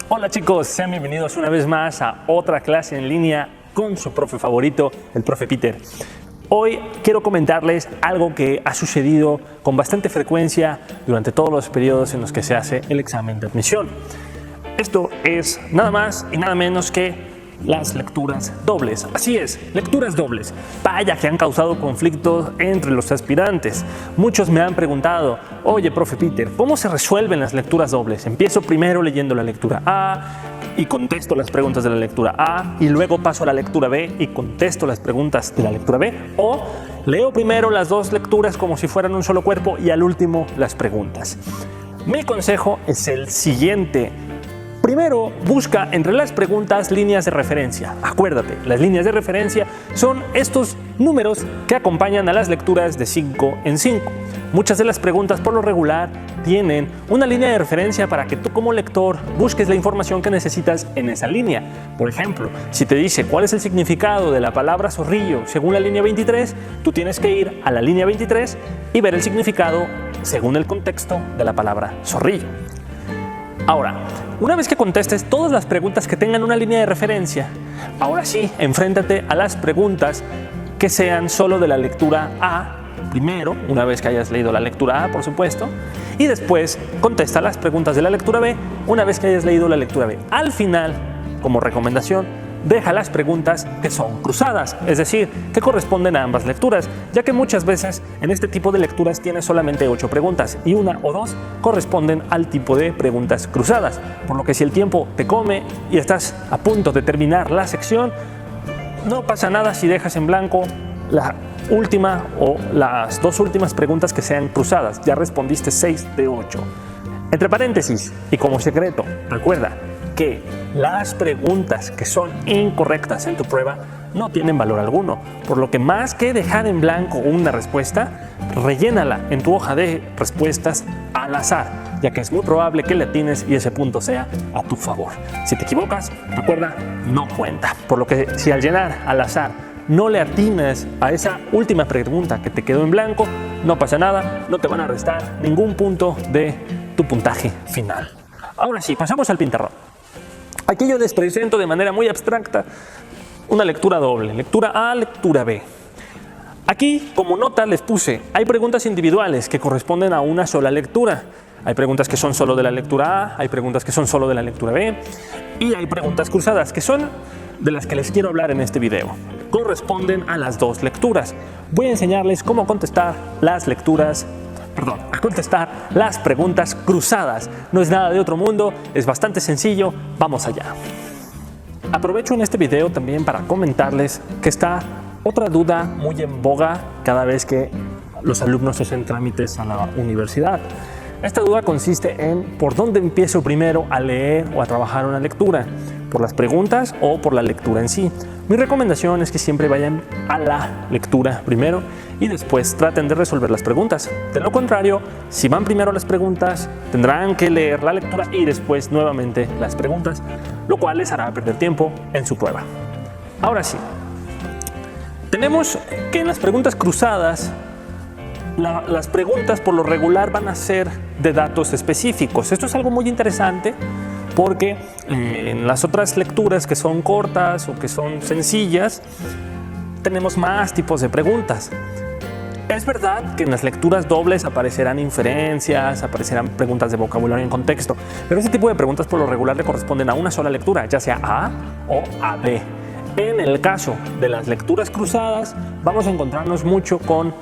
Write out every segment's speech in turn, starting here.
Hola chicos, sean bienvenidos una vez más a otra clase en línea con su profe favorito, el profe Peter. Hoy quiero comentarles algo que ha sucedido con bastante frecuencia durante todos los periodos en los que se hace el examen de admisión. Esto es nada más y nada menos que las lecturas dobles. Así es, lecturas dobles. Vaya que han causado conflictos entre los aspirantes. Muchos me han preguntado, oye, profe Peter, ¿cómo se resuelven las lecturas dobles? Empiezo primero leyendo la lectura A y contesto las preguntas de la lectura A y luego paso a la lectura B y contesto las preguntas de la lectura B, o leo primero las dos lecturas como si fueran un solo cuerpo y al último las preguntas. Mi consejo es el siguiente. Primero, busca entre las preguntas líneas de referencia. Acuérdate, las líneas de referencia son estos números que acompañan a las lecturas de 5 en 5. Muchas de las preguntas por lo regular tienen una línea de referencia para que tú como lector busques la información que necesitas en esa línea. Por ejemplo, si te dice cuál es el significado de la palabra zorrillo según la línea 23, tú tienes que ir a la línea 23 y ver el significado según el contexto de la palabra zorrillo. Ahora, una vez que contestes todas las preguntas que tengan una línea de referencia, ahora sí, enfréntate a las preguntas que sean solo de la lectura A, primero, una vez que hayas leído la lectura A, por supuesto, y después contesta las preguntas de la lectura B, una vez que hayas leído la lectura B. Al final, como recomendación, deja las preguntas que son cruzadas, es decir, que corresponden a ambas lecturas, ya que muchas veces en este tipo de lecturas tienes solamente 8 preguntas y una o dos corresponden al tipo de preguntas cruzadas, por lo que si el tiempo te come y estás a punto de terminar la sección, no pasa nada si dejas en blanco la última o las dos últimas preguntas que sean cruzadas. Ya respondiste 6 de 8. Entre paréntesis y como secreto, recuerda que las preguntas que son incorrectas en tu prueba no tienen valor alguno, por lo que más que dejar en blanco una respuesta, rellénala en tu hoja de respuestas al azar, ya que es muy probable que le atines y ese punto sea a tu favor. Si te equivocas, recuerda, no cuenta, por lo que si al llenar al azar no le atinas a esa última pregunta que te quedó en blanco, no pasa nada, no te van a restar ningún punto de tu puntaje final. Ahora sí, pasamos al pizarrón. Aquí yo les presento de manera muy abstracta una lectura doble, lectura A, lectura B. Aquí, como nota, les puse, hay preguntas individuales que corresponden a una sola lectura. Hay preguntas que son solo de la lectura A, hay preguntas que son solo de la lectura B, y hay preguntas cruzadas, que son de las que les quiero hablar en este video. Corresponden a las dos lecturas. Voy a enseñarles cómo contestar a contestar las preguntas cruzadas. No es nada de otro mundo, es bastante sencillo, vamos allá. Aprovecho en este video también para comentarles que está otra duda muy en boga cada vez que los alumnos hacen trámites a la universidad. Esta duda consiste en por dónde empiezo primero a leer o a trabajar una lectura, por las preguntas o por la lectura en sí. Mi recomendación es que siempre vayan a la lectura primero y después traten de resolver las preguntas. De lo contrario, si van primero a las preguntas, tendrán que leer la lectura y después nuevamente las preguntas, lo cual les hará perder tiempo en su prueba. Ahora sí, tenemos que en las preguntas cruzadas, las preguntas por lo regular van a ser de datos específicos. Esto es algo muy interesante porque en las otras lecturas que son cortas o que son sencillas, tenemos más tipos de preguntas. Es verdad que en las lecturas dobles aparecerán inferencias, aparecerán preguntas de vocabulario en contexto, pero ese tipo de preguntas por lo regular le corresponden a una sola lectura, ya sea A o a B. En el caso de las lecturas cruzadas, vamos a encontrarnos mucho con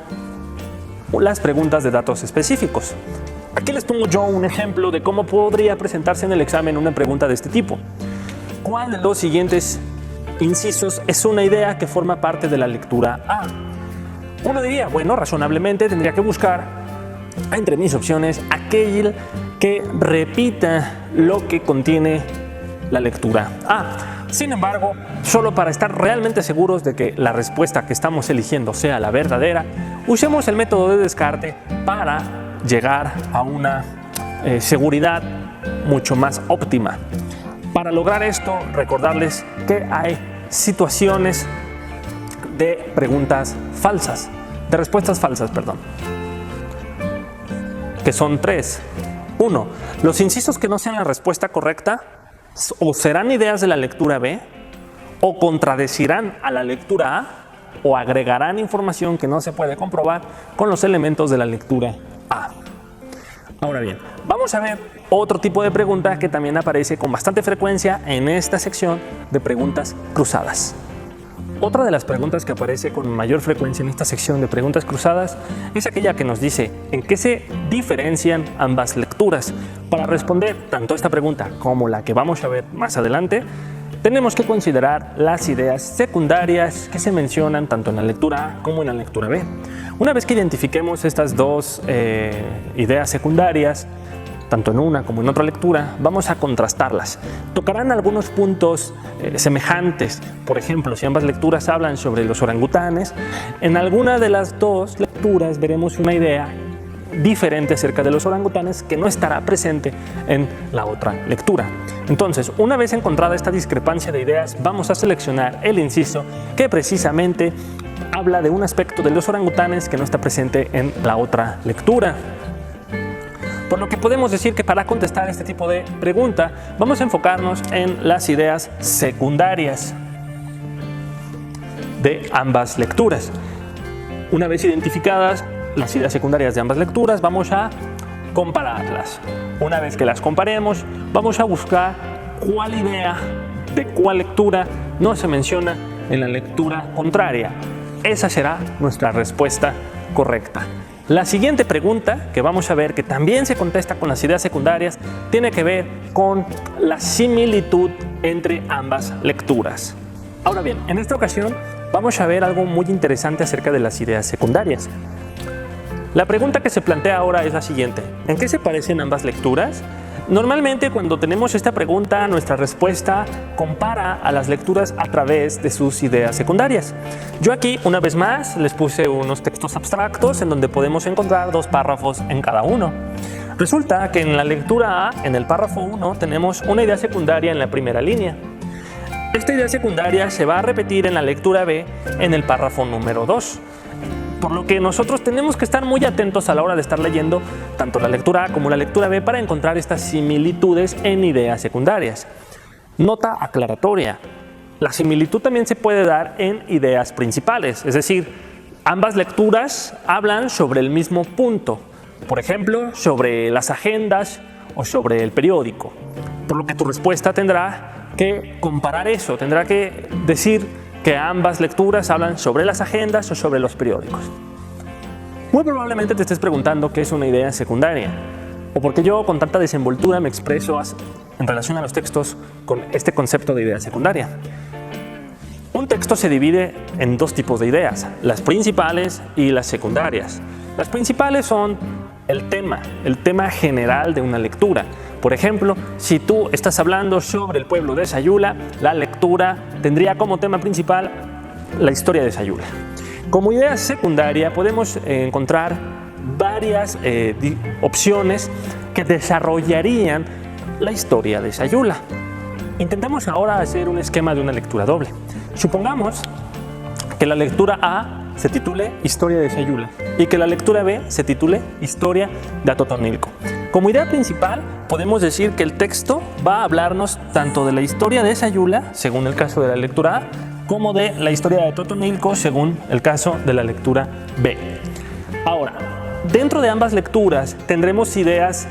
las preguntas de datos específicos. Aquí les pongo yo un ejemplo de cómo podría presentarse en el examen una pregunta de este tipo. ¿Cuál de los siguientes incisos es una idea que forma parte de la lectura A? Uno diría, bueno, razonablemente tendría que buscar entre mis opciones aquel que repita lo que contiene la lectura A. Sin embargo, solo para estar realmente seguros de que la respuesta que estamos eligiendo sea la verdadera, usemos el método de descarte para llegar a una seguridad mucho más óptima. Para lograr esto, recordarles que hay situaciones de preguntas falsas, de respuestas falsas, perdón, que son 3. 1. Los incisos que no sean la respuesta correcta O serán ideas de la lectura B, o contradecirán a la lectura A, o agregarán información que no se puede comprobar con los elementos de la lectura A. Ahora bien, vamos a ver otro tipo de pregunta que también aparece con bastante frecuencia en esta sección de preguntas cruzadas. Otra de las preguntas que aparece con mayor frecuencia en esta sección de preguntas cruzadas es aquella que nos dice ¿en qué se diferencian ambas lecturas? Para responder tanto a esta pregunta como la que vamos a ver más adelante, tenemos que considerar las ideas secundarias que se mencionan tanto en la lectura A como en la lectura B. Una vez que identifiquemos estas dos ideas secundarias, tanto en una como en otra lectura, vamos a contrastarlas. Tocarán algunos puntos semejantes. Por ejemplo, si ambas lecturas hablan sobre los orangutanes, en alguna de las dos lecturas veremos una idea diferente acerca de los orangutanes que no estará presente en la otra lectura. Entonces, una vez encontrada esta discrepancia de ideas, vamos a seleccionar el inciso que precisamente habla de un aspecto de los orangutanes que no está presente en la otra lectura. Por lo que podemos decir que para contestar este tipo de pregunta, vamos a enfocarnos en las ideas secundarias de ambas lecturas. Una vez identificadas las ideas secundarias de ambas lecturas, vamos a compararlas. Una vez que las comparemos, vamos a buscar cuál idea de cuál lectura no se menciona en la lectura contraria. Esa será nuestra respuesta correcta. La siguiente pregunta que vamos a ver, que también se contesta con las ideas secundarias, tiene que ver con la similitud entre ambas lecturas. Ahora bien, en esta ocasión vamos a ver algo muy interesante acerca de las ideas secundarias. La pregunta que se plantea ahora es la siguiente: ¿en qué se parecen ambas lecturas? Normalmente cuando tenemos esta pregunta, nuestra respuesta compara a las lecturas a través de sus ideas secundarias. Yo aquí, una vez más, les puse unos textos abstractos en donde podemos encontrar dos párrafos en cada uno. Resulta que en la lectura A, en el párrafo 1, tenemos una idea secundaria en la primera línea. Esta idea secundaria se va a repetir en la lectura B en el párrafo número 2. Por lo que nosotros tenemos que estar muy atentos a la hora de estar leyendo tanto la lectura A como la lectura B para encontrar estas similitudes en ideas secundarias. Nota aclaratoria: la similitud también se puede dar en ideas principales, es decir, ambas lecturas hablan sobre el mismo punto, por ejemplo, sobre las agendas o sobre el periódico. Por lo que tu respuesta tendrá que comparar eso, tendrá que decir que ambas lecturas hablan sobre las agendas o sobre los periódicos. Muy probablemente te estés preguntando qué es una idea secundaria, o por qué yo con tanta desenvoltura me expreso en relación a los textos con este concepto de idea secundaria. Un texto se divide en dos tipos de ideas, las principales y las secundarias. Las principales son el tema general de una lectura. Por ejemplo, si tú estás hablando sobre el pueblo de Sayula, la lectura tendría como tema principal la historia de Sayula. Como idea secundaria podemos encontrar varias opciones que desarrollarían la historia de Sayula. Intentemos ahora hacer un esquema de una lectura doble. Supongamos que la lectura A se titule Historia de Sayula y que la lectura B se titule Historia de Atotonilco. Como idea principal, podemos decir que el texto va a hablarnos tanto de la historia de Sayula, según el caso de la lectura A, como de la historia de Atotonilco, según el caso de la lectura B. Ahora, dentro de ambas lecturas tendremos ideas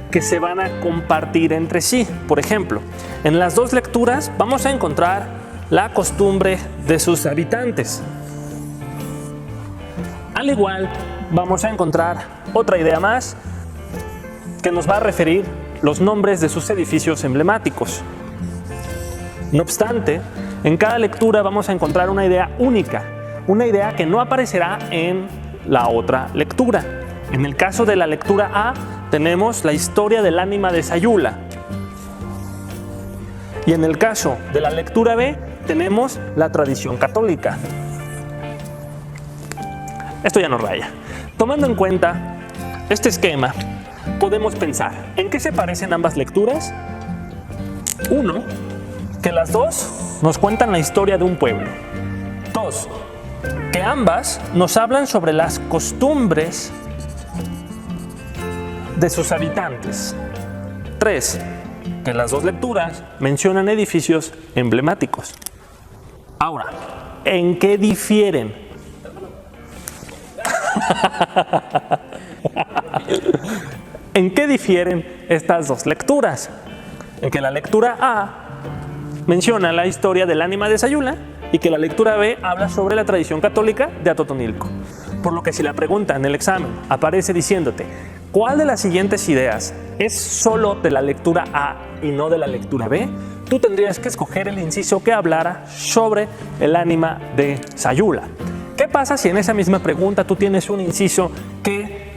que se van a compartir entre sí. Por ejemplo, en las dos lecturas vamos a encontrar la costumbre de sus habitantes. Al igual, vamos a encontrar otra idea más que nos va a referir los nombres de sus edificios emblemáticos. No obstante, en cada lectura vamos a encontrar una idea única, una idea que no aparecerá en la otra lectura. En el caso de la lectura A, tenemos la historia del ánima de Sayula. Y en el caso de la lectura B, tenemos la tradición católica. Esto ya nos raya. Tomando en cuenta este esquema, podemos pensar, ¿en qué se parecen ambas lecturas? Uno, que las dos nos cuentan la historia de un pueblo. Dos, que ambas nos hablan sobre las costumbres de sus habitantes. Tres, que las dos lecturas mencionan edificios emblemáticos. Ahora, ¿en qué difieren? ¿En qué difieren estas dos lecturas? En que la lectura A menciona la historia del ánima de Sayula y que la lectura B habla sobre la tradición católica de Atotonilco. Por lo que si la pregunta en el examen aparece diciéndote ¿cuál de las siguientes ideas es solo de la lectura A y no de la lectura B? Tú tendrías que escoger el inciso que hablara sobre el ánima de Sayula. ¿Qué pasa si en esa misma pregunta tú tienes un inciso que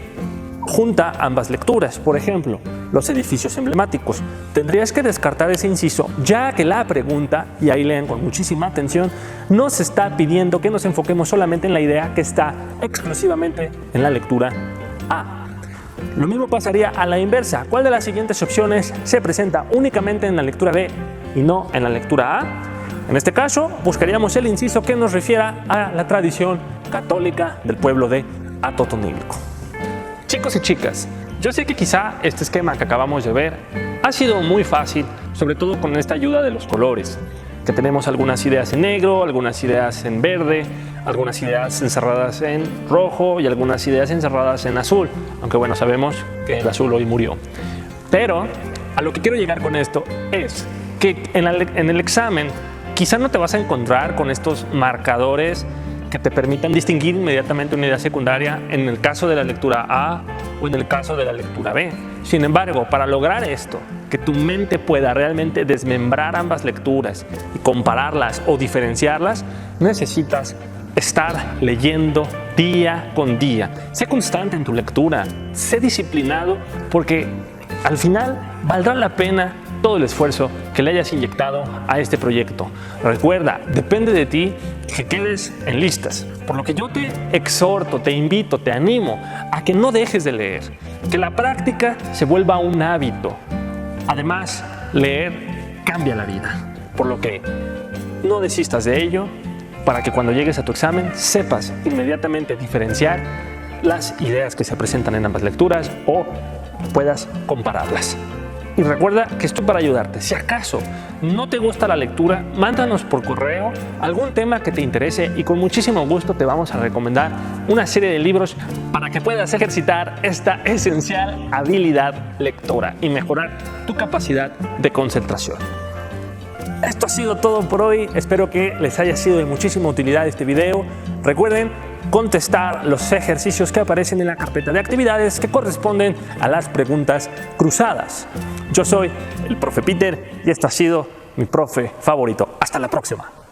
junta ambas lecturas? Por ejemplo, los edificios emblemáticos. Tendrías que descartar ese inciso, ya que la pregunta, y ahí lean con muchísima atención, nos está pidiendo que nos enfoquemos solamente en la idea que está exclusivamente en la lectura A. Lo mismo pasaría a la inversa. ¿Cuál de las siguientes opciones se presenta únicamente en la lectura B y no en la lectura A? En este caso, buscaríamos el inciso que nos refiera a la tradición católica del pueblo de Atotonilco. Chicos y chicas, yo sé que quizá este esquema que acabamos de ver ha sido muy fácil, sobre todo con esta ayuda de los colores, que tenemos algunas ideas en negro, algunas ideas en verde, algunas ideas encerradas en rojo y algunas ideas encerradas en azul, aunque bueno, sabemos que el azul hoy murió. Pero a lo que quiero llegar con esto es que en el examen quizá no te vas a encontrar con estos marcadores que te permitan distinguir inmediatamente una idea secundaria en el caso de la lectura A o en el caso de la lectura B. Sin embargo, para lograr esto, que tu mente pueda realmente desmembrar ambas lecturas y compararlas o diferenciarlas, necesitas estar leyendo día con día. Sé constante en tu lectura, sé disciplinado, porque al final valdrá la pena todo el esfuerzo que le hayas inyectado a este proyecto. Recuerda, depende de ti que quedes en listas, por lo que yo te exhorto, te invito, te animo a que no dejes de leer, que la práctica se vuelva un hábito. Además, leer cambia la vida, por lo que no desistas de ello para que cuando llegues a tu examen sepas inmediatamente diferenciar las ideas que se presentan en ambas lecturas o puedas compararlas. Y recuerda que estoy para ayudarte. Si acaso no te gusta la lectura, mándanos por correo algún tema que te interese y con muchísimo gusto te vamos a recomendar una serie de libros para que puedas ejercitar esta esencial habilidad lectora y mejorar tu capacidad de concentración. Esto ha sido todo por hoy. Espero que les haya sido de muchísima utilidad este video. Recuerden contestar los ejercicios que aparecen en la carpeta de actividades que corresponden a las preguntas cruzadas. Yo soy el profe Peter y este ha sido mi profe favorito. Hasta la próxima.